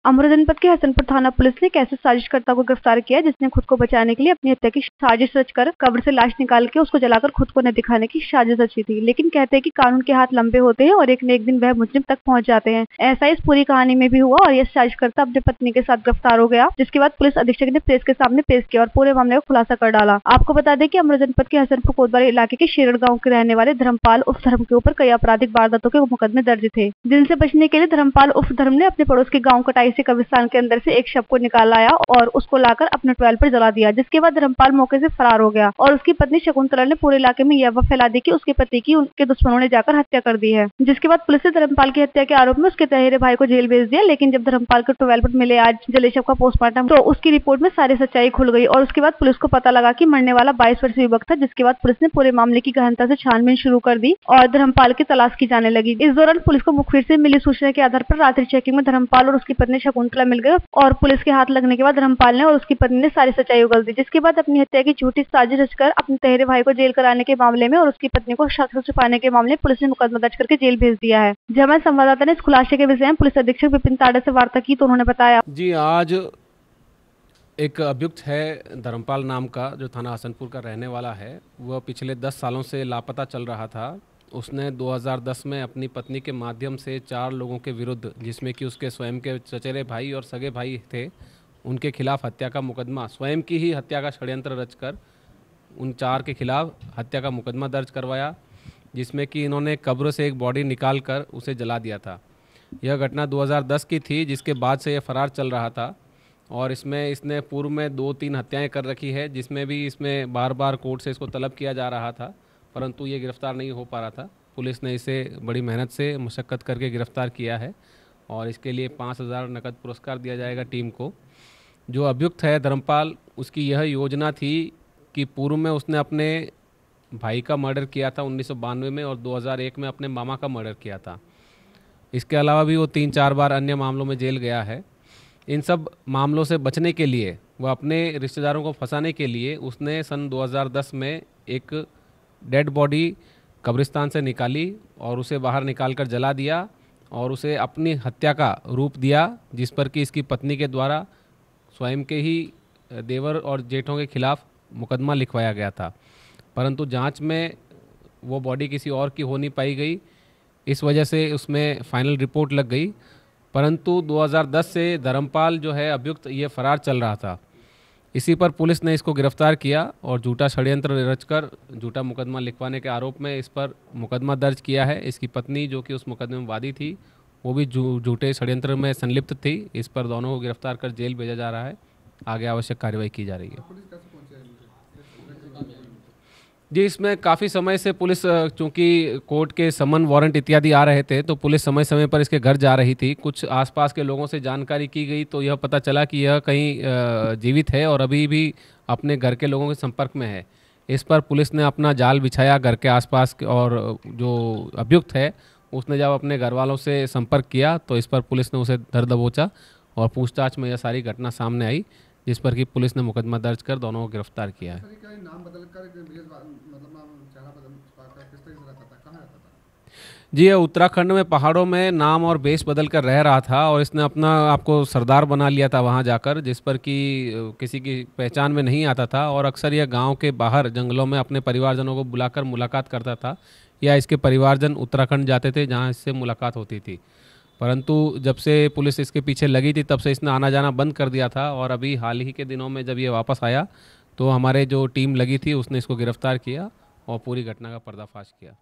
अमरोहा जनपद के हसनपुर थाना पुलिस ने एक ऐसे साजिशकर्ता को गिरफ्तार किया जिसने खुद को बचाने के लिए अपनी हत्या की साजिश रचकर कब्र से लाश निकाल के उसको जलाकर खुद को न दिखाने की साजिश रची थी। लेकिन कहते हैं कि कानून के हाथ लंबे होते हैं और एक न एक दिन वह मुजरिम तक पहुंच जाते हैं। ऐसा इस पूरी कहानी में भी हुआ और यह साजिशकर्ता अपनी पत्नी के साथ गिरफ्तार हो गया, जिसके बाद पुलिस अधीक्षक ने प्रेस के सामने पेश किया और पूरे मामले का खुलासा कर डाला। आपको बता दें कि अमरोहा जनपद के हसनपुर कोतवाली इलाके के शेरड़ गाँव के रहने वाले धर्मपाल उर्फ धर्म के ऊपर कई आपराधिक वारदातों के मुकदमे दर्ज थे, जिनसे बचने के लिए धर्मपाल उर्फ धर्म ने अपने पड़ोस के गांव कटाई से कब्रिस्तान के अंदर से एक शव को निकाल लाया और उसको लाकर अपने ट्वेल पर जला दिया, जिसके बाद धर्मपाल मौके से फरार हो गया और उसकी पत्नी शकुंतला ने पूरे इलाके में यह अफवाह फैला दी कि उसके पति की उनके दुश्मनों ने जाकर हत्या कर दी है। जिसके बाद पुलिस ने धर्मपाल की हत्या के आरोप में उसके चहेरे भाई को जेल भेज दिया। लेकिन जब धर्मपाल के ट्वेल पर मिले आज जले शव का पोस्टमार्टम, तो उसकी रिपोर्ट में सारी सच्चाई खुल गई और उसके बाद पुलिस को पता लगा कि मरने वाला 22 वर्षीय युवक था। जिसके बाद पुलिस ने पूरे मामले की गहनता से छानबीन शुरू कर दी और धर्मपाल की तलाश की जाने लगी। इस दौरान पुलिस को मुखबिर से मिली सूचना के आधार पर रात्रि चेकिंग में धर्मपाल और उसकी पत्नी शकुंतला मिल गए और पुलिस के हाथ लगने के बाद धर्मपाल ने और उसकी पत्नी ने सारी सच्चाई उगल दी। जिसके बाद अपनी हत्या की झूठी साजिश रचकर अपने तहेरे भाई को जेल कराने के मामले में और उसकी पत्नी को शक से छुपाने के मामले में पुलिस ने मुकदमा दर्ज करके जेल भेज दिया है। जब हमारे संवाददाता ने इस खुलासे के विषय में पुलिस अधीक्षक विपिन ताड़ा से वार्ता की तो उन्होंने बताया, जी आज एक अभियुक्त है धर्मपाल नाम का, जो थाना हसनपुर का रहने वाला है। वह पिछले 10 सालों से लापता चल रहा था। उसने 2010 में अपनी पत्नी के माध्यम से 4 लोगों के विरुद्ध, जिसमें कि उसके स्वयं के चचेरे भाई और सगे भाई थे, उनके खिलाफ हत्या का मुकदमा, स्वयं की ही हत्या का षड्यंत्र रचकर उन 4 के खिलाफ हत्या का मुकदमा दर्ज करवाया, जिसमें कि इन्होंने कब्र से एक बॉडी निकाल कर उसे जला दिया था। यह घटना 2010 की थी, जिसके बाद से यह फरार चल रहा था और इसने पूर्व में 2-3 हत्याएं कर रखी है, जिसमें भी इसमें बार बार कोर्ट से इसको तलब किया जा रहा था, परंतु ये गिरफ्तार नहीं हो पा रहा था। पुलिस ने इसे बड़ी मेहनत से मशक्क़त करके गिरफ्तार किया है और इसके लिए 5,000 नकद पुरस्कार दिया जाएगा टीम को। जो अभियुक्त है धर्मपाल, उसकी यह योजना थी कि पूर्व में उसने अपने भाई का मर्डर किया था 1992 में और 2001 में अपने मामा का मर्डर किया था। इसके अलावा भी वो 3-4 बार अन्य मामलों में जेल गया है। इन सब मामलों से बचने के लिए, वह अपने रिश्तेदारों को फंसाने के लिए, उसने सन 2010 में एक डेड बॉडी कब्रिस्तान से निकाली और उसे बाहर निकालकर जला दिया और उसे अपनी हत्या का रूप दिया, जिस पर कि इसकी पत्नी के द्वारा स्वयं के ही देवर और जेठों के खिलाफ मुकदमा लिखवाया गया था। परंतु जांच में वो बॉडी किसी और की हो नहीं पाई गई, इस वजह से उसमें फाइनल रिपोर्ट लग गई। परंतु 2010 से धर्मपाल जो है अभियुक्त, ये फरार चल रहा था। इसी पर पुलिस ने इसको गिरफ्तार किया और झूठा षड्यंत्र रचकर झूठा मुकदमा लिखवाने के आरोप में इस पर मुकदमा दर्ज किया है। इसकी पत्नी, जो कि उस मुकदमे में वादी थी, वो भी झूठे षड्यंत्र में संलिप्त थी। इस पर दोनों को गिरफ्तार कर जेल भेजा जा रहा है। आगे आवश्यक कार्रवाई की जा रही है। जी, इसमें काफ़ी समय से पुलिस, चूँकि कोर्ट के समन वारंट इत्यादि आ रहे थे, तो पुलिस समय समय पर इसके घर जा रही थी। कुछ आसपास के लोगों से जानकारी की गई तो यह पता चला कि यह कहीं जीवित है और अभी भी अपने घर के लोगों के संपर्क में है। इस पर पुलिस ने अपना जाल बिछाया घर के आसपास और जो अभियुक्त है उसने जब अपने घर वालों से संपर्क किया तो इस पर पुलिस ने उसे धर दबोचा और पूछताछ में यह सारी घटना सामने आई, जिस पर कि पुलिस ने मुकदमा दर्ज कर दोनों को गिरफ्तार किया है। जी, यह उत्तराखंड में पहाड़ों में नाम और भेष बदल कर रह रहा था और इसने अपना आपको सरदार बना लिया था वहां जाकर, जिस पर कि किसी की पहचान में नहीं आता था और अक्सर यह गांव के बाहर जंगलों में अपने परिवारजनों को बुलाकर मुलाकात करता था या इसके परिवारजन उत्तराखंड जाते थे जहां इससे मुलाकात होती थी। परंतु जब से पुलिस इसके पीछे लगी थी तब से इसने आना जाना बंद कर दिया था और अभी हाल ही के दिनों में जब ये वापस आया तो हमारे जो टीम लगी थी उसने इसको गिरफ्तार किया और पूरी घटना का पर्दाफाश किया।